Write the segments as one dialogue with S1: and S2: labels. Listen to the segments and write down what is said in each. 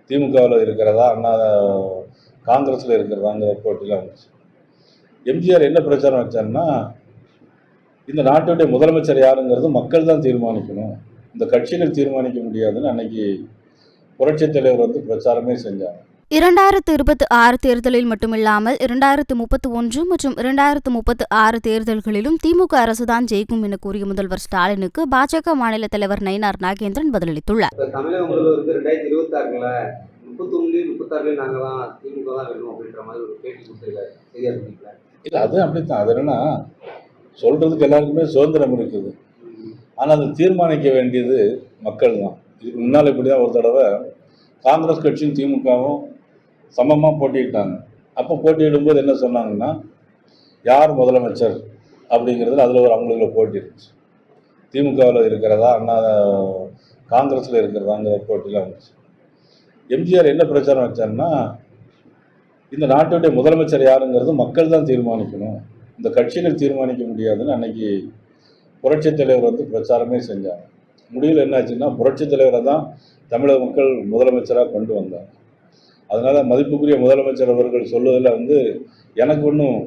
S1: திமுகவில் இருக்கிறதா காங்கிரஸில் இருக்கிறதாங்கிற போட்டிலாம் வந்துச்சு. எம்ஜிஆர் என்ன பிரச்சாரம் வச்சாருன்னா, இந்த நாட்டுடைய முதலமைச்சர் யாருங்கிறது மக்கள் தான் தீர்மானிக்கணும், இந்த கட்சிகள் தீர்மானிக்க முடியாதுன்னு அன்னைக்கு புரட்சித் தலைவர் பிரச்சாரமே செஞ்சாங்க.
S2: 2026 தேர்தலில் மட்டுமில்லாமல் 2031 மற்றும் 2036 தேர்தல்களிலும் திமுக அரசுதான் ஜெயிக்கும் என கூறிய முதல்வர் ஸ்டாலினுக்கு பாஜக மாநில தலைவர் நயினார் நாகேந்திரன் பதிலளித்துள்ளார்.
S3: தமிழக முதல்வருக்கு 2026ல 31-36 நாங்களாம் திமுக தான் வேணும் அப்படின்ற மாதிரி ஒரு பேட்டி கொடுத்திருக்காரு.
S1: இல்லை, அது அப்படித்தான். அது என்னன்னா, சொல்றதுக்கு எல்லாருக்குமே சுதந்திரம் இருக்குது, ஆனால் அதை தீர்மானிக்க வேண்டியது மக்கள் தான். இதுக்கு முன்னால் இப்படிதான் ஒரு தடவை காங்கிரஸ் கட்சியும் திமுகவும் சமமாக போட்டியிட்டாங்க. அப்போ போட்டியிடும்போது என்ன சொன்னாங்கன்னா, யார் முதலமைச்சர் அப்படிங்கிறதுல அதில் ஒரு அவங்களுக்கு போட்டி இருந்துச்சு. திமுகவில் இருக்கிறதா காங்கிரஸில் இருக்கிறதாங்கிற போட்டிலாம் வந்துச்சு. எம்ஜிஆர் என்ன பிரச்சாரம் வச்சாருன்னா, இந்த நாட்டுடைய முதலமைச்சர் யாருங்கிறது மக்கள் தான் தீர்மானிக்கணும், இந்த கட்சிகள் தீர்மானிக்க முடியாதுன்னு அன்னைக்கு புரட்சித் தலைவர் பிரச்சாரமே செஞ்சாங்க. முடிவில் என்னாச்சுன்னா, புரட்சித் தலைவரை தான் தமிழக மக்கள் முதலமைச்சராக கொண்டு வந்தாங்க. அதனால் மதிப்புக்குரிய முதலமைச்சர் அவர்கள் சொல்வதில் எனக்கு ஒன்றும்,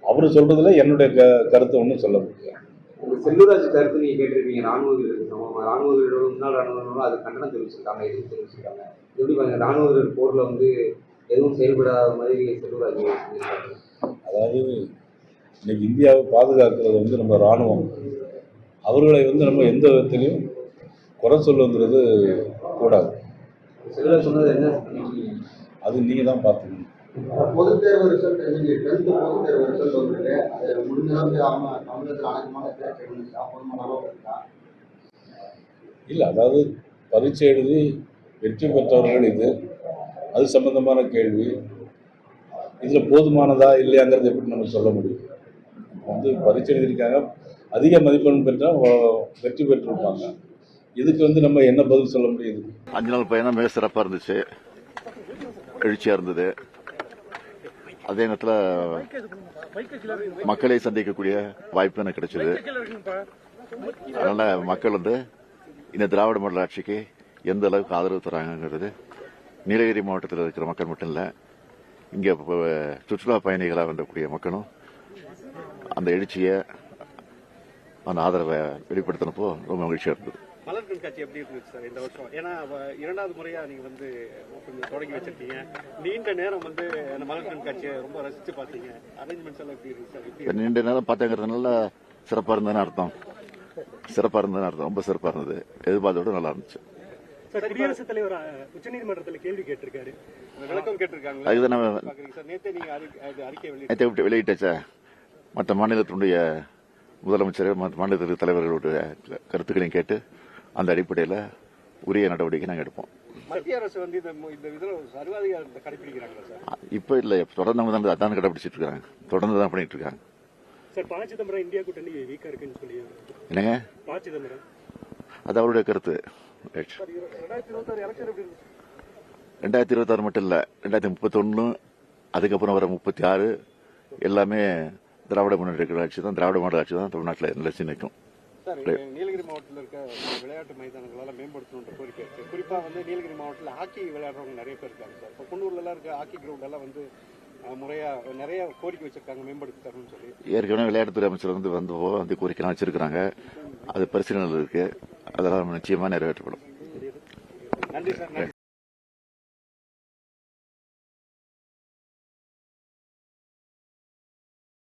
S1: அவர் சொல்றதுல என்னுடைய கருத்தை ஒன்றும் சொல்ல முடியாது.
S3: செல்லூராஜ் கருத்து நீங்கள் கேட்டிருப்பீங்க. ராணுவ வீரர்கள் முன்னாள் ராணுவ அது கண்டனம் தெரிவிச்சிருக்காங்க, எதுவும் தெரிவிச்சிருக்காங்க. எப்படி பாருங்க, ராணுவ வீரர் போரில் எதுவும் செயல்படாத மாதிரி செல்லூராஜ் சொல்லியிருக்காங்க.
S1: அதாவது இன்னைக்கு இந்தியாவை பாதுகாக்கிறது நம்ம இராணுவம். அவர்களை நம்ம எந்த விதத்திலையும் குறை சொல்லுங்கிறது கூடாது.
S3: செல்லூராஜ் சொன்னது என்ன,
S1: அது நீங்கள் தான் பார்த்துக்கணும்.
S4: பொதுத் தேர்வு ரிசல்ட், நீங்கள் 10th பொதுத் தேர்வு ரிசல்ட் வந்துட்டு அது முடிஞ்சளவுக்கு தமிழகத்தில் அனைத்துமான இருக்கா?
S1: இல்லை, அதாவது பரீட்சை எழுதி வெற்றி பெற்றவர்கள் இது, அது சம்பந்தமான கேள்வி. இதில் போதுமானதா இல்லையாங்கிறது எப்படி நம்ம சொல்ல முடியும்? பரீட்சை எழுதியிருக்காங்க, அதிக மதிப்பெண் பெற்றால் வெற்றி பெற்றிருப்பாங்க. இதுக்கு நம்ம என்ன பதில் சொல்ல முடியுது?
S5: 5 நாள் பயணம் மிக சிறப்பாக இருந்துச்சு, எழுச்சியாக இருந்தது. அதே நேரத்தில் மக்களை சந்திக்கக்கூடிய வாய்ப்பு எனக்கு கிடைச்சது. அதனால மக்கள் இந்த திராவிட மாடல் ஆட்சிக்கு எந்த அளவுக்கு ஆதரவு தராங்கிறது நீலகிரி மாவட்டத்தில் இருக்கிற மக்கள் மட்டும் இல்லை, இங்கே சுற்றுலா பயணிகளாக வரக்கூடிய மக்களும் அந்த எழுச்சியை, அந்த ஆதரவை வெளிப்படுத்தினப்போ ரொம்ப மகிழ்ச்சியாக இருந்தது.
S6: மலர் கண்காட்சி எப்படி இருந்துச்சு சார் இந்த வருஷம்? ஏன்னா 2வது முறையா நீங்க கொஞ்சம் தொடங்கி வச்சிருக்கீங்க. நீண்ட நேரம் அந்த மலர் கண்காட்சியை ரொம்ப ரசிச்சு பார்த்தீங்க. அரேஞ்ச்மெண்ட்ஸ் எல்லாம் எப்படி இருக்கு சார்?
S5: நீண்ட நேரம் பார்த்தேங்கிறதுனால சிறப்பாக இருந்ததுன்னு அர்த்தம். ரொம்ப சிறப்பாக இருந்தது. எதிர்பார்த்த விட நல்லா இருந்துச்சு.
S6: குடியரசுத் தலைவர் உச்சநீதிமன்றத்தில் கேள்வி கேட்டிருக்காரு, விளக்கம் கேட்டிருக்காங்க. அதுதான்
S5: நேற்று வெளியிட்டாச்சா, மற்ற மாநிலத்தினுடைய முதலமைச்சர் மாநில தலைவர்களுடைய கருத்துக்களையும் கேட்டு அந்த அடிப்படையில் உரிய நடவடிக்கை நாங்கள் எடுப்போம்.
S6: மத்திய அரசு சர்வாதிகாரத்தை கடைபிடிக்கிறாங்க சார்?
S5: இப்போ இல்லை, தொடர்ந்து அதான் கடைபிடிச்சிட்டு இருக்காங்க, தொடர்ந்து தான் பண்ணிட்டு இருக்காங்க.
S6: சார், ப. சிதம்பரம் இந்தியா கூட்டணி வீக்கா இருக்குன்னு சொல்லி
S5: என்னங்க?
S6: ப. சிதம்பரம்
S5: அது அவருடைய கருத்து. 2026 மட்டும் இல்லை, 2031, அதுக்கப்புறம் வர 36 எல்லாமே திராவிட முன்னேற்ற ஆட்சி தான், திராவிட மாடல் ஆட்சி தான் தமிழ்நாட்டில் நிலைச்சு நிற்கும்.
S6: நீலகிரி மாவட்டத்தில் இருக்க விளையாட்டு மைதானங்களால் மேம்படுத்தணுன்ற கோரிக்கை இருக்கு. குறிப்பாக நீலகிரி மாவட்டத்தில் ஹாக்கி விளையாடுறவங்க நிறைய பேர் இருக்காங்க சார். இப்போ குன்னூர்லாம் இருக்க ஹாக்கி கிரவுண்ட் எல்லாம் முறையா நிறைய கோரிக்கை வச்சிருக்காங்க, மேம்படுத்தி தரணும்னு சொல்லி.
S5: ஏற்கனவே விளையாட்டுத்துறை அமைச்சர் அந்த கோரிக்கைலாம் வச்சிருக்காங்க, அது பரிசீலனையில் இருக்கு, அதெல்லாம் நிச்சயமா நிறைவேற்றப்படும்.
S6: நன்றி சார்.